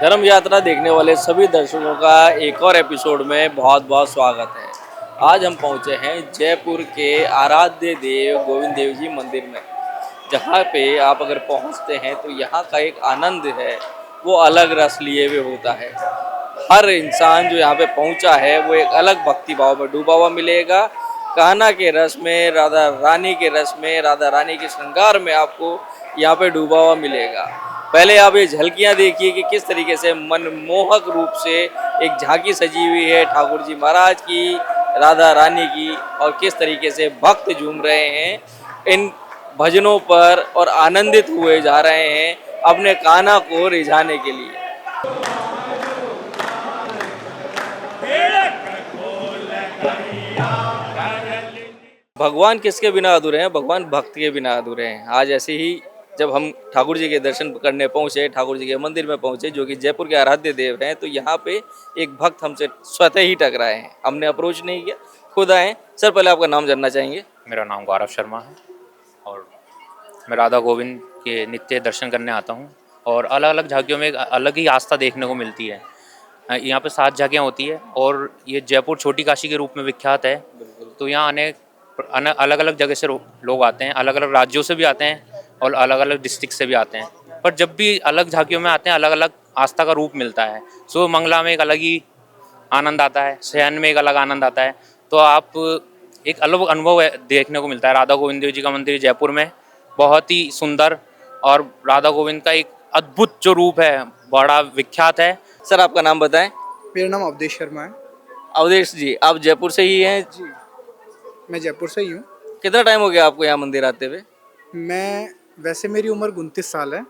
धर्म यात्रा देखने वाले सभी दर्शकों का एक और एपिसोड में बहुत बहुत स्वागत है। आज हम पहुंचे हैं जयपुर के आराध्य देव गोविंद देव जी मंदिर में, जहां पे आप अगर पहुंचते हैं तो यहाँ का एक आनंद है वो अलग रस लिए हुए होता है। हर इंसान जो यहाँ पे पहुंचा है वो एक अलग भक्ति भाव में डूबा हुआ मिलेगा। कान्हा के रस में, राधा रानी के रस में, राधा रानी के श्रृंगार में आपको यहाँ पे डूबा हुआ मिलेगा। पहले आप ये झलकियाँ देखिए कि किस तरीके से मनमोहक रूप से एक झांकी सजी हुई है ठाकुर जी महाराज की, राधा रानी की, और किस तरीके से भक्त झूम रहे हैं इन भजनों पर और आनंदित हुए जा रहे हैं अपने कान्हा को रिझाने के लिए। भगवान किसके बिना अधूरे हैं? भगवान भक्त के बिना अधूरे हैं। आज ऐसे ही जब हम ठाकुर जी के दर्शन करने पहुंचे, ठाकुर जी के मंदिर में पहुंचे जो कि जयपुर के आराध्य देव हैं, तो यहाँ पे एक भक्त हमसे स्वतः ही टकराए हैं। हमने अप्रोच नहीं किया, खुद आए। सर, पहले आपका नाम जानना चाहेंगे? मेरा नाम गौरव शर्मा है और मैं राधा गोविंद के नित्य दर्शन करने आता हूँ। और अलग अलग झांकियों में एक अलग ही आस्था देखने को मिलती है। यहाँ पे 7 झांकियाँ होती है और ये जयपुर छोटी काशी के रूप में विख्यात है। तो यहाँ अलग अलग जगह से लोग आते हैं, अलग अलग राज्यों से भी आते हैं और अलग अलग डिस्ट्रिक्ट से भी आते हैं। पर जब भी अलग झांकियों में आते हैं अलग अलग आस्था का रूप मिलता है। सो मंगला में एक अलग ही आनंद आता है, शयन में एक अलग आनंद आता है। तो आप एक अलग अनुभव देखने को मिलता है। राधा गोविंद देव जी का मंदिर जयपुर में बहुत ही सुंदर और राधा गोविंद का एक अद्भुत जो रूप है बड़ा विख्यात है। सर, आपका नाम बताएं। मेरा नाम अवधेश शर्मा है। अवधेश जी, आप जयपुर से ही हैं? जी, मैं जयपुर से ही हूँ। कितना टाइम हो गया आपको यहाँ मंदिर आते हुए? मैं वैसे मेरी उम्र 29 साल है।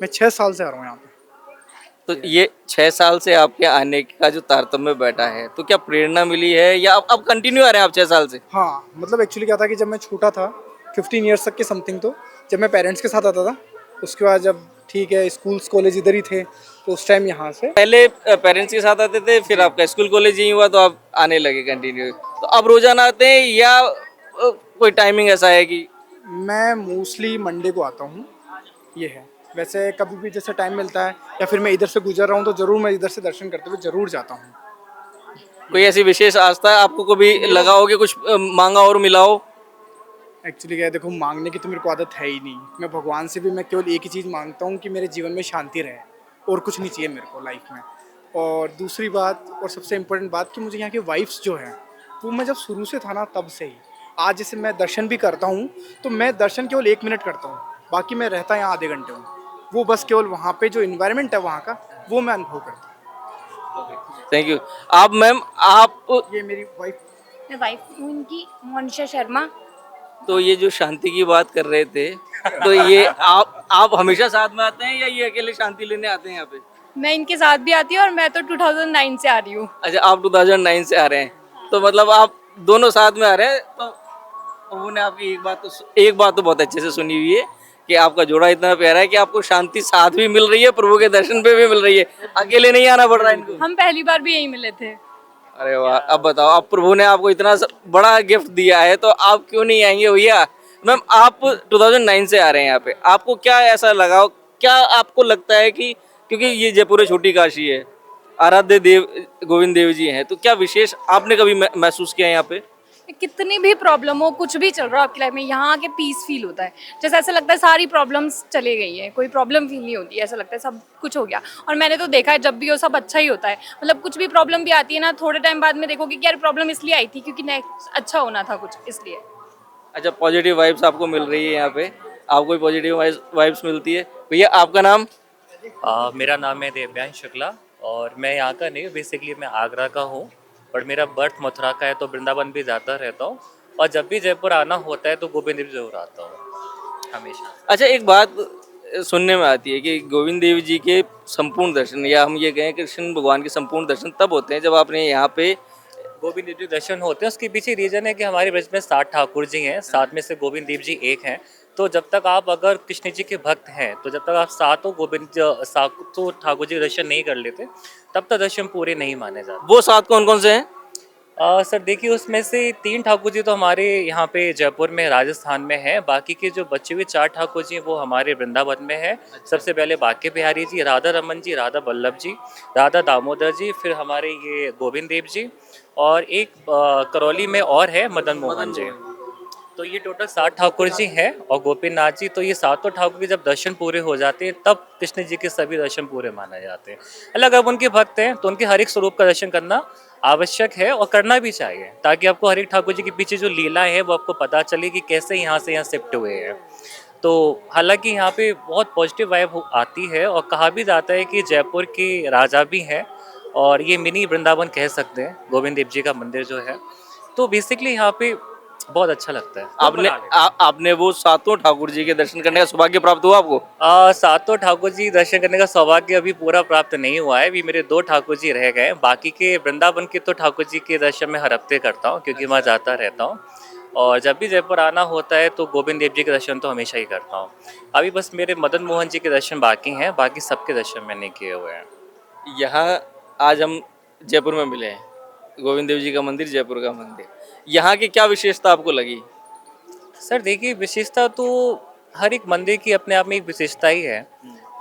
मैं 6 साल से आ रहा हूँ यहाँ पे। तो ये 6 साल से आपके आने का जो तारतम्य बैठा है, तो क्या प्रेरणा मिली है या अब कंटिन्यू आ रहे हैं आप 6 साल से? हाँ, मतलब एक्चुअली क्या था कि जब मैं छोटा था 15 ईयर्स तक के समथिंग, तो जब मैं पेरेंट्स के साथ आता था, उसके बाद जब ठीक है स्कूल्स कॉलेज इधर ही थे, तो उस टाइम यहाँ से पहले पेरेंट्स के साथ आते थे, फिर आपका स्कूल कॉलेज ही हुआ तो आप आने लगे कंटिन्यू। तो अब रोजाना आते हैं या कोई टाइमिंग ऐसा है कि? मैं मोस्टली मंडे को आता हूँ, ये है। वैसे कभी भी जैसे टाइम मिलता है या फिर मैं इधर से गुजर रहा हूँ तो ज़रूर मैं इधर से दर्शन करते हुए ज़रूर जाता हूँ। कोई ऐसी विशेष आस्था है आपको, कभी लगा हो कि कुछ मांगा और मिला हो? एक्चुअली क्या है, देखो मांगने की तो मेरे को आदत है ही नहीं। मैं भगवान से भी मैं केवल एक ही चीज़ मांगता हूँ कि मेरे जीवन में शांति रहे, और कुछ नहीं चाहिए मेरे को लाइफ में। और दूसरी बात और सबसे इम्पोर्टेंट बात कि मुझे यहाँ की वाइब्स जो है वो मैं जब शुरू से था ना तब से ही, आज जैसे मैं दर्शन भी करता हूँ तो मैं दर्शन केवल 1 मिनट करता हूँ, बाकी मैं रहता यहाँ आधे घंटे हूँ। वो बस केवल वहाँ पे जो इन्वायरमेंट है वहाँ का वो मैं अनुभव करता हूँ। Thank you. आप मैम, आप? ये मेरी वाइफ। मैं वाइफ हूँ इनकी, मोनिशा शर्मा। तो ये जो शांति की बात कर रहे थे, तो ये आप हमेशा साथ में आते हैं या ये अकेले शांति लेने आते हैं यहाँ पे? मैं इनके साथ भी आती हूँ और मैं तो 2009 से आ रही हूँ। अच्छा, आप 2009 से आ रहे हैं, तो मतलब आप दोनों साथ में आ रहे हैं। तो उन्होंने आपकी एक बात तो बहुत अच्छे से सुनी हुई है कि आपका जोड़ा इतना प्यारा है कि आपको शांति साथ भी मिल रही है, प्रभु के दर्शन पे भी मिल रही है, अकेले नहीं आना पड़ रहा है इनको। हम पहली बार भी यही मिले थे। अरे वाह! अब बताओ, अब प्रभु ने आपको इतना बड़ा गिफ्ट दिया है तो आप क्यों नहीं आएंगे भैया? मैम, आप 2009 से आ रहे हैं यहाँ पे, आपको क्या ऐसा लगा? क्या आपको लगता है कि क्योंकि ये जयपुर छोटी काशी है, आराध्य देव गोविंद देव जी हैं, तो क्या विशेष आपने कभी महसूस किया यहाँ पे? कितनी भी प्रॉब्लम हो, कुछ भी चल रहा हो आपकी लाइफ में, यहाँ आके पीस फील होता है। जैसे ऐसा लगता है सारी प्रॉब्लम्स चली गई हैं, कोई प्रॉब्लम फील नहीं होती, ऐसा लगता है सब कुछ हो गया। और मैंने तो देखा है जब भी हो सब अच्छा ही होता है। मतलब कुछ भी प्रॉब्लम भी आती है ना, थोड़े टाइम बाद में देखोगे कि यार प्रॉब्लम इसलिए आई थी क्योंकि नेक्स्ट अच्छा होना था कुछ, इसलिए। अच्छा, पॉजिटिव वाइब्स आपको मिल रही है यहाँ पे, आपको भी पॉजिटिव वाइब्स मिलती है। भैया, आपका नाम? मेरा नाम है देवयांश शुक्ला और मैं यहाँ का नहीं, बेसिकली मैं आगरा का हूँ, बट मेरा बर्थ मथुरा का है। तो वृंदावन भी जाता रहता हूँ और जब भी जयपुर आना होता है तो गोविंद देव जरूर आता हूँ हमेशा। अच्छा, एक बात सुनने में आती है कि गोविंद देव जी के संपूर्ण दर्शन, या हम ये कहें कृष्ण भगवान के संपूर्ण दर्शन तब होते हैं जब आपने यहाँ पे गोविंद देव जी दर्शन होते हैं। उसके पीछे रीजन है कि हमारे ब्रज में 7 ठाकुर जी हैं, 7 में से गोविंद देव जी एक हैं। तो जब तक आप अगर कृष्ण जी के भक्त हैं तो जब तक आप सातों ठाकुर जी दर्शन नहीं कर लेते तब तक दर्शन पूरे नहीं माने जाते। वो 7 कौन कौन से हैं? सर देखिए, उसमें से 3 ठाकुर जी तो हमारे यहाँ पे जयपुर में राजस्थान में है। बाकी के जो बचे हुए 4 ठाकुर जी हैं वो हमारे वृंदावन में है। सबसे पहले बांके बिहारी जी, राधा रमन जी, राधा वल्लभ जी, राधा दामोदर जी, फिर हमारे ये गोविंद देव जी, और एक करौली में और है मदन मोहन जी। तो ये टोटल 7 ठाकुर जी हैं और गोपीनाथ जी। तो ये सातों ठाकुर के जब दर्शन पूरे हो जाते हैं तब कृष्ण जी के सभी दर्शन पूरे माने जाते हैं। अलग अब उनके भक्त हैं तो उनके हर एक स्वरूप का दर्शन करना आवश्यक है और करना भी चाहिए, ताकि आपको हर एक ठाकुर जी के पीछे जो लीला है वो आपको पता चले कि कैसे यहाँ से यहाँ शिफ्ट हुए हैं। तो हालांकि यहाँ पे बहुत पॉजिटिव वाइब आती है, और कहा भी जाता है कि जयपुर के राजा भी हैं, और ये मिनी वृंदावन कह सकते हैं गोविंद देव जी का मंदिर जो है। तो बेसिकली यहाँ पे बहुत अच्छा लगता है। आपने वो सातों ठाकुर जी के दर्शन करने का सौभाग्य प्राप्त हुआ आपको? सातों ठाकुर जी दर्शन करने का सौभाग्य अभी पूरा प्राप्त नहीं हुआ है। अभी मेरे 2 ठाकुर जी रह गए। बाकी के वृंदावन के तो ठाकुर जी के दर्शन मैं हर हफ्ते करता हूँ, क्योंकि वहाँ जाता रहता हूँ। और जब भी जयपुर आना होता है तो गोविंद देव जी के दर्शन तो हमेशा ही करता हूँ। अभी बस मेरे मदन मोहन जी के दर्शन बाकी हैं, बाकी सबके दर्शन मैंने किए हुए हैं। यहाँ आज हम जयपुर में मिले हैं, गोविंद देव जी का मंदिर, जयपुर का मंदिर। यहाँ की क्या विशेषता आपको लगी? सर देखिए, विशेषता तो हर एक मंदिर की अपने आप में एक विशेषता ही है।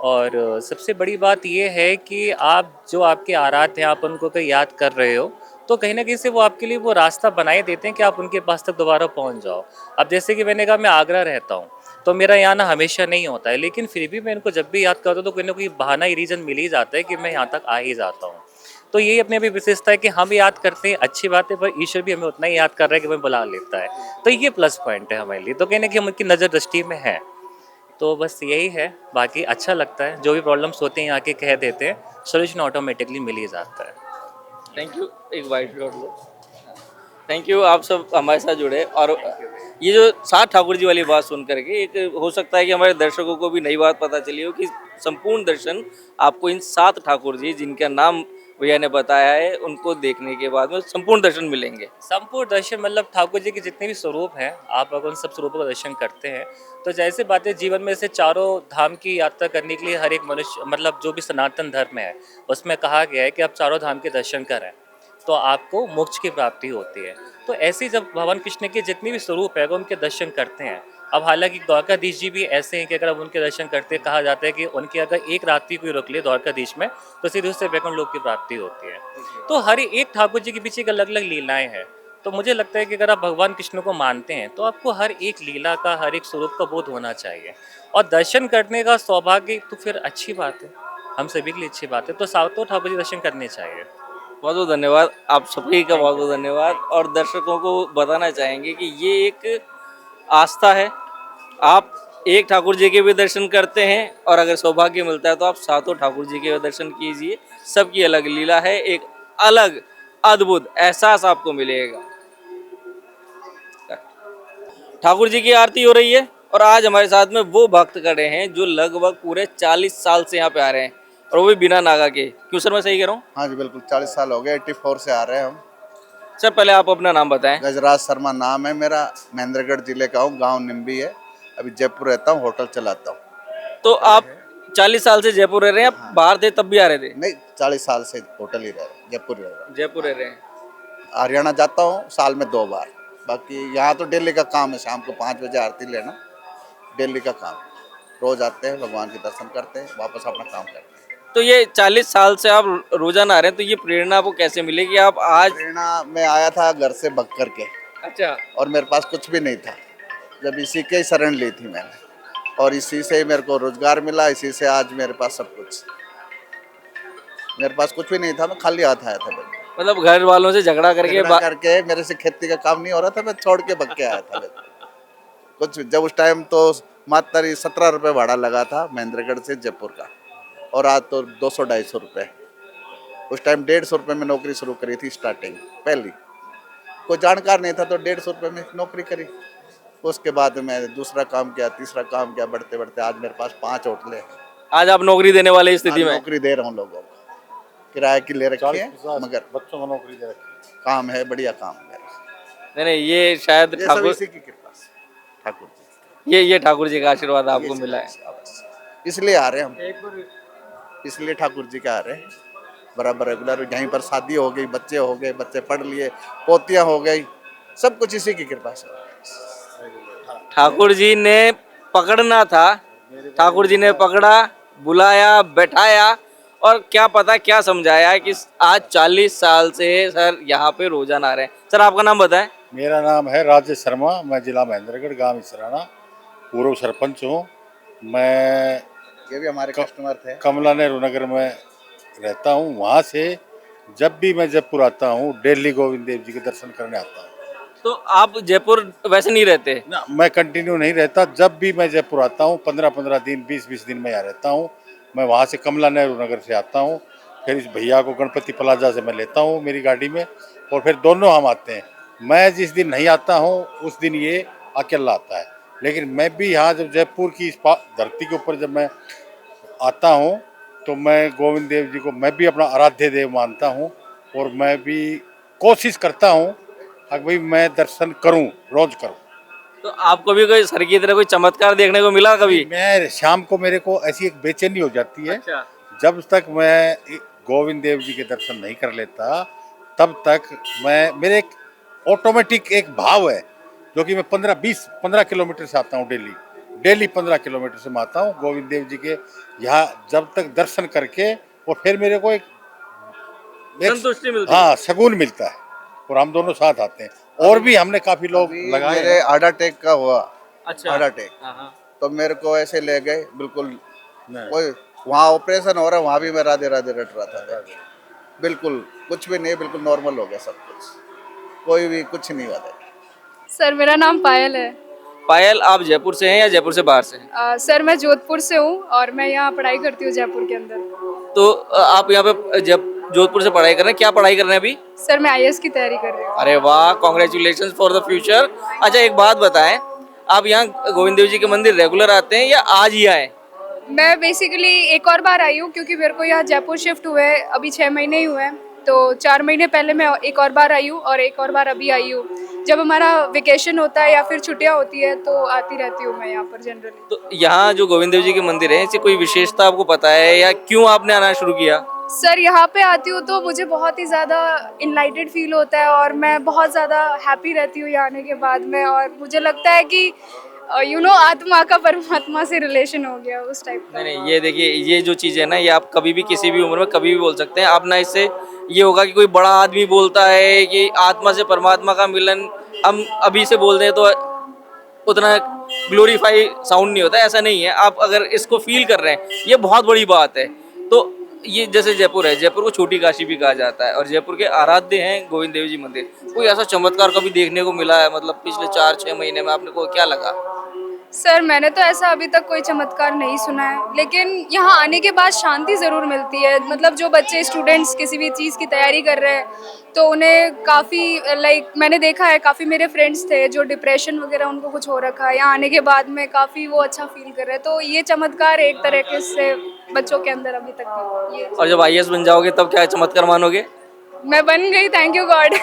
और सबसे बड़ी बात यह है कि आप जो आपके आराध्य हैं, आप उनको कहीं याद कर रहे हो तो कहीं ना कहीं से वो आपके लिए वो रास्ता बनाए देते हैं कि आप उनके पास तक दोबारा पहुंच जाओ। अब जैसे कि मैंने कहा, मैं आगरा रहता हूं, तो मेरा यहाँ ना हमेशा नहीं होता है, लेकिन फिर भी मैं इनको जब भी याद करता हूँ तो कोई ना कोई बहाना ही रीज़न मिल ही जाता है कि मैं यहाँ तक आ ही जाता हूँ। तो यही अपने भी विशेषता है कि हम याद करते हैं, अच्छी बात है, पर ईश्वर भी हमें उतना ही याद कर रहा है कि हमें बुला लेता है। तो ये प्लस पॉइंट है हमारे लिए। तो कहीं ना कहीं हम उनकी नज़र दृष्टि में है। तो बस यही है। बाकी अच्छा लगता है, जो भी प्रॉब्लम्स होते हैं यहाँ के कह देते हैं, सोल्यूशन ऑटोमेटिकली मिल ही जाता है। Thank you. एक वाइट शॉट लो। थैंक यू, आप सब हमारे साथ जुड़े। और ये जो 7 ठाकुर जी वाली बात सुन करके एक हो सकता है कि हमारे दर्शकों को भी नई बात पता चली हो कि संपूर्ण दर्शन आपको इन 7 ठाकुर जी, जिनका नाम भैया ने बताया है, उनको देखने के बाद में संपूर्ण दर्शन मिलेंगे। संपूर्ण दर्शन मतलब ठाकुर जी के जितने भी स्वरूप हैं, आप अगर उन सब स्वरूपों का दर्शन करते हैं तो जैसे बात है, जीवन में से चारों धाम की यात्रा करने के लिए हर एक मनुष्य, मतलब जो भी सनातन धर्म है उसमें कहा गया है कि आप चारों धाम के दर्शन करें तो आपको मोक्ष की प्राप्ति होती है। तो ऐसे ही जब भगवान कृष्ण के जितने भी स्वरूप है अगर उनके दर्शन करते हैं, अब हालांकि द्वारकाधीश जी भी ऐसे हैं कि अगर आप उनके दर्शन करते हैं, कहा जाता है कि उनकी अगर एक रात्रि कोई रुक ले द्वारकाधीश में तो सीधे उससे वैकुंठ लोक की प्राप्ति होती है। तो हर एक ठाकुर जी के पीछे एक अलग अलग लीलाएं हैं। तो मुझे लगता है कि अगर आप भगवान कृष्ण को मानते हैं तो आपको हर एक लीला का, हर एक स्वरूप का बोध होना चाहिए, और दर्शन करने का सौभाग्य तो फिर अच्छी बात है, हम सभी के लिए अच्छी बात है। तो सातों ठाकुर जी दर्शन करने चाहिए। बहुत बहुत धन्यवाद, आप सभी का बहुत बहुत धन्यवाद। और दर्शकों को बताना चाहेंगे कि ये एक आस्था है। आप एक ठाकुर जी के भी दर्शन करते हैं, और अगर सौभाग्य मिलता है तो आप सातों ठाकुर जी के भी दर्शन कीजिए। सबकी अलग लीला है, एक अलग अद्भुत एहसास आपको मिलेगा। ठाकुर जी की आरती हो रही है, और आज हमारे साथ में वो भक्त खड़े हैं जो लगभग पूरे 40 साल से यहाँ पे आ रहे हैं, और वो भी बिना नागा के। क्यों सर, मैं सही कह रहा हूँ? हाँ जी बिल्कुल, 40 साल हो गए, 84 से आ रहे हैं हम। सर पहले आप अपना नाम बताएं। गजराज शर्मा नाम है मेरा, महेंद्रगढ़ जिले का हूँ, गांव निम्बी है। अभी जयपुर रहता हूँ, होटल चलाता हूँ। तो आप 40 साल से जयपुर रह रहे हैं? आप बाहर थे तब भी आ रहे थे? नहीं, 40 साल से होटल ही रह रहे हैं, जयपुर रह रहा हूँ। जयपुर रह रहे हैं। हरियाणा जाता हूँ साल में 2 बार। बाकी यहाँ तो डेली का काम है, शाम को 5 बजे आरती लेना, डेली का काम। रोज आते हैं, भगवान के दर्शन करते हैं, वापस अपना काम करते हैं। तो ये 40 साल से आप रोजाना आ रहे हैं, तो ये प्रेरणा आपको कैसे मिली कि आप आज? प्रेरणा, मैं आया था घर से भग करके, अच्छा। और मेरे पास कुछ भी नहीं था, जब इसी के ही शरण ली थी मैंने, और इसी से ही मेरे को रोजगार मिला, इसी से आज मेरे पास सब कुछ। मेरे पास कुछ भी नहीं था, मैं खाली हाथ आया था। मतलब घर वालों से झगड़ा करके मेरे से खेती का काम नहीं हो रहा था, मैं छोड़ के भग के आया था। कुछ जब उस टाइम तो मात्र 17 रुपये भाड़ा लगा था महेंद्रगढ़ से जयपुर का, और आज तो 200-250 रुपये। उस टाइम 150 रुपये में नौकरी शुरू करी थी स्टार्टिंग, पहली। कोई जानकार नहीं था तो 150 रुपये में नौकरी करी। उसके बाद मैं दूसरा काम किया, तीसरा काम किया, बढ़ते बढ़ते आज मेरे पास 5 होटलें हैं। आज आप नौकरी देने वाले स्थिति में? नौकरी दे रहा हूँ लोगों को, किराए की ले रखी है, मगर बच्चों को नौकरी दे रखी है। काम है, बढ़िया काम है मेरा। नहीं, ये शायद ठाकुर, इसी की कृपा से, ठाकुर जी, ये ठाकुर जी का आशीर्वाद आपको मिला है, इसलिए आ रहे हैं हम, इसलिए ठाकुर जी के आ रहे हैं। बराबर रेगुलर। यहीं पर शादी हो गई, बच्चे पढ़ लिए, पोतियाँ हो गई, सब कुछ इसी की कृपा से। ठाकुर जी ने पकड़ना था, ठाकुर जी ने पकड़ा, बुलाया, बैठाया और क्या पता क्या समझाया कि आज 40 साल से सर यहाँ पे रोजाना आ रहे हैं। सर आपका नाम बताएं। मेरा नाम है राजेश शर्मा, मैं जिला महेंद्रगढ़, गांव इसराना, पूर्व सरपंच हूँ। मैं ये भी हमारे कस्टमर थे। कमला नेहरू नगर में रहता हूँ। वहाँ से जब भी मैं जयपुर आता हूँ, दिल्ली गोविंद देव जी के दर्शन करने आता हूँ। तो आप जयपुर वैसे नहीं रहते? ना, मैं कंटिन्यू नहीं रहता। जब भी मैं जयपुर आता हूँ, 15-15 दिन, 20-20 दिन में यहाँ रहता हूँ। मैं वहाँ से कमला नेहरू नगर से आता हूँ, फिर इस भैया को गणपति प्लाजा से मैं लेता हूँ मेरी गाड़ी में, और फिर दोनों हम आते हैं। मैं जिस दिन नहीं आता हूँ उस दिन ये अकेला आता है। लेकिन मैं भी यहाँ जब जयपुर की इस धरती के ऊपर जब मैं आता हूँ तो मैं गोविंद देव जी को मैं भी अपना आराध्य देव मानता हूँ, और मैं भी कोशिश करता हूँ कि भाई मैं दर्शन करूँ, रोज करूँ। तो आपको भी कोई सर की तरह कोई चमत्कार देखने को मिला कभी? मैं शाम को मेरे को ऐसी एक बेचैनी हो जाती है। अच्छा। जब तक मैं गोविंद देव जी के दर्शन नहीं कर लेता तब तक मेरे एक ऑटोमेटिक एक भाव है, जो कि मैं 15 किलोमीटर से आता हूँ डेली 15 किलोमीटर से मैं आता हूँ गोविंद देव जी के यहाँ, जब तक दर्शन करके, और फिर मेरे को एक संतुष्टि मिलती है। हाँ सुकून मिलता है, और हम दोनों साथ आते हैं। और भी हमने काफी लोग अभी लगाए मेरे हैं। हार्ट अटैक का हुआ। अच्छा। हार्ट अटैक हाँ। तो मेरे को ऐसे ले गए, बिल्कुल नहीं। कोई वहाँ ऑपरेशन हो रहा है, वहाँ भी मैं राधे राधे रट रहा था। बिल्कुल कुछ भी नहीं, बिल्कुल नॉर्मल हो गया सब कुछ, कोई भी कुछ नहीं हुआ था। सर मेरा नाम पायल है। पायल, आप जयपुर से हैं या जयपुर से बाहर से हैं? सर मैं जोधपुर से हूँ और मैं यहाँ पढ़ाई करती हूँ जयपुर के अंदर। तो आप यहाँ पे जब जोधपुर से पढ़ाई कर रहे हैं, क्या पढ़ाई कर रहे हैं अभी? सर मैं आईएएस की तैयारी कर रही हूँ। अरे वाह, कॉन्ग्रेचुलेशन फॉर द फ्यूचर। अच्छा एक बात बताएं, आप यहाँ गोविंद देव जी के मंदिर रेगुलर आते हैं या आज ही आए? मैं बेसिकली एक और बार आई हूँ क्योंकि मेरे को यहाँ जयपुर शिफ्ट हुए अभी 6 महीने ही हुए हैं, तो 4 महीने पहले मैं एक और बार आई हूँ और एक और बार अभी आई हूँ। जब हमारा वेकेशन होता है या फिर छुट्टियाँ होती है तो आती रहती हूँ मैं यहाँ पर जनरली। तो यहाँ जो गोविंद देव जी के मंदिर है, इसकी कोई विशेषता आपको पता है या क्यों आपने आना शुरू किया? सर यहाँ पे आती हूँ तो मुझे बहुत ही ज़्यादा इनलाइटेड फील होता है और मैं बहुत ज़्यादा हैप्पी रहती हूँ यहाँ आने के बाद में, और मुझे लगता है कि आत्मा का परमात्मा से रिलेशन हो गया उस टाइप का। नहीं, ये देखिए, ये जो चीज़ है ना, ये आप कभी भी किसी भी उम्र में कभी भी बोल सकते हैं। आप ना इससे ये होगा कि कोई बड़ा आदमी बोलता है कि आत्मा से परमात्मा का मिलन, हम अभी से बोल दें तो उतना ग्लोरीफाई साउंड नहीं होता, ऐसा नहीं है। आप अगर इसको फील कर रहे हैं, ये बहुत बड़ी बात है। तो ये जैसे जयपुर है, जयपुर को छोटी काशी भी कहा जाता है और जयपुर के आराध्य हैं गोविंद देव जी मंदिर। कोई ऐसा चमत्कार कभी देखने को मिला है, मतलब पिछले 4-6 महीने में आपने को क्या लगा? सर मैंने तो ऐसा अभी तक कोई चमत्कार नहीं सुना है, लेकिन यहाँ आने के बाद शांति ज़रूर मिलती है। मतलब जो बच्चे स्टूडेंट्स किसी भी चीज़ की तैयारी कर रहे हैं तो उन्हें काफ़ी मैंने देखा है, काफ़ी मेरे फ्रेंड्स थे जो डिप्रेशन वगैरह उनको कुछ हो रखा है, यहाँ आने के बाद में काफ़ी वो अच्छा फील कर रहे हैं। तो ये चमत्कार एक तरीके से बच्चों के अंदर अभी तक ये। और जब आईएएस बन जाओगे तब क्या चमत्कार मानोगे? मैं बन गई, थैंक यू गॉड।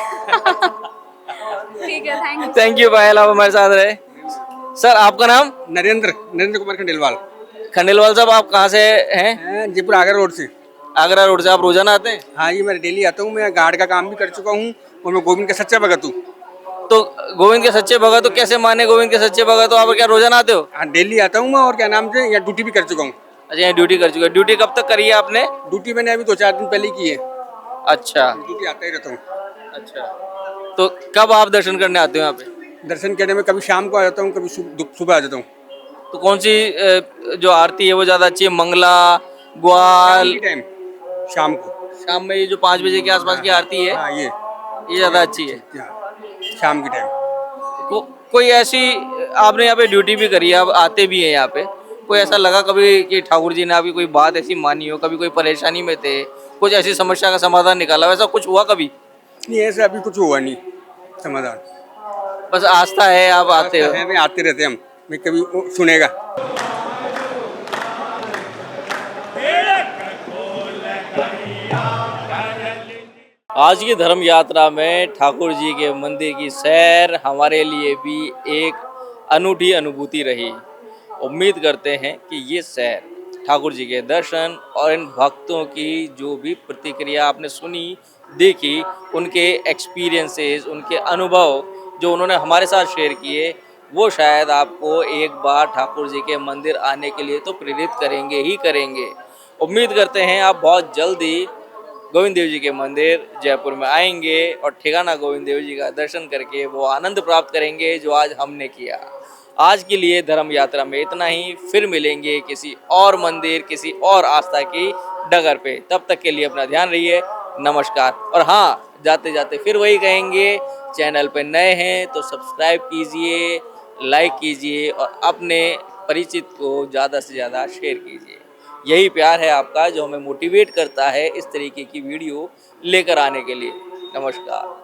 ठीक है, थैंक यू। थैंक यू पायल, आप हमारे साथ रहे। सर आपका नाम? नरेंद्र कुमार खंडेलवाल। खंडेलवाल साहब, आप कहाँ से हैं? जयपुर आगरा रोड से। आगरा रोड से। आप रोजाना आते हैं? हाँ जी, मैं डेली आता हूँ। मैं गार्ड का काम भी कर चुका हूँ और मैं गोविंद का सच्चा भगत हूँ। तो गोविंद के सच्चे भगत तो कैसे माने गोविंद के सच्चे भगत? तो आप क्या रोजाना आते हो? हाँ, डेली आता हूँ मैं, और क्या नाम से यहाँ ड्यूटी भी कर चुका हूँ। अच्छा, यहाँ ड्यूटी कर चुके हैं। ड्यूटी कब तक करी है आपने? ड्यूटी मैंने अभी 2-4 दिन पहले की है। अच्छा ड्यूटी आता ही रहता हूँ। अच्छा, तो कब आप दर्शन करने आते हो यहाँ पे? दर्शन करने में कभी शाम को आ जाता हूँ, कभी सुबह आ जाता हूँ। तो कौन सी जो आरती है वो ज्यादा अच्छी है? मंगला, ग्वाल? शाम को शाम में ये जो 5 बजे के आसपास की आरती है, हाँ, ये ज्यादा अच्छी है। शाम के टाइम। कोई ऐसी, आपने यहाँ पे ड्यूटी भी करी है, आप आते भी हैं यहाँ पे, कोई ऐसा लगा कभी कि ठाकुर जी ने आपकी कोई बात ऐसी मानी हो, कभी कोई परेशानी में थे, कुछ ऐसी समस्या का समाधान निकाला, वैसा कुछ हुआ कभी? नहीं, ऐसा अभी कुछ हुआ नहीं समाधान। बस आस्था है, आप आते हो? मैं आते रहते हम, मैं कभी सुनेगा। आज की धर्म यात्रा में ठाकुर जी के मंदिर की सैर हमारे लिए भी एक अनूठी अनुभूति रही। उम्मीद करते हैं कि ये सैर ठाकुर जी के दर्शन और इन भक्तों की जो भी प्रतिक्रिया आपने सुनी देखी, उनके एक्सपीरियंसेस, उनके अनुभव जो उन्होंने हमारे साथ शेयर किए, वो शायद आपको एक बार ठाकुर जी के मंदिर आने के लिए तो प्रेरित करेंगे ही करेंगे। उम्मीद करते हैं आप बहुत जल्दी गोविंद देव जी के मंदिर जयपुर में आएंगे और ठिकाना गोविंद देव जी का दर्शन करके वो आनंद प्राप्त करेंगे जो आज हमने किया। आज के लिए धर्म यात्रा में इतना ही, फिर मिलेंगे किसी और मंदिर, किसी और आस्था की डगर पे। तब तक के लिए अपना ध्यान रखिए। नमस्कार। और हाँ, जाते जाते फिर वही कहेंगे, चैनल पे नए हैं तो सब्सक्राइब कीजिए, लाइक कीजिए और अपने परिचित को ज़्यादा से ज़्यादा शेयर कीजिए। यही प्यार है आपका जो हमें मोटिवेट करता है इस तरीके की वीडियो लेकर आने के लिए। नमस्कार।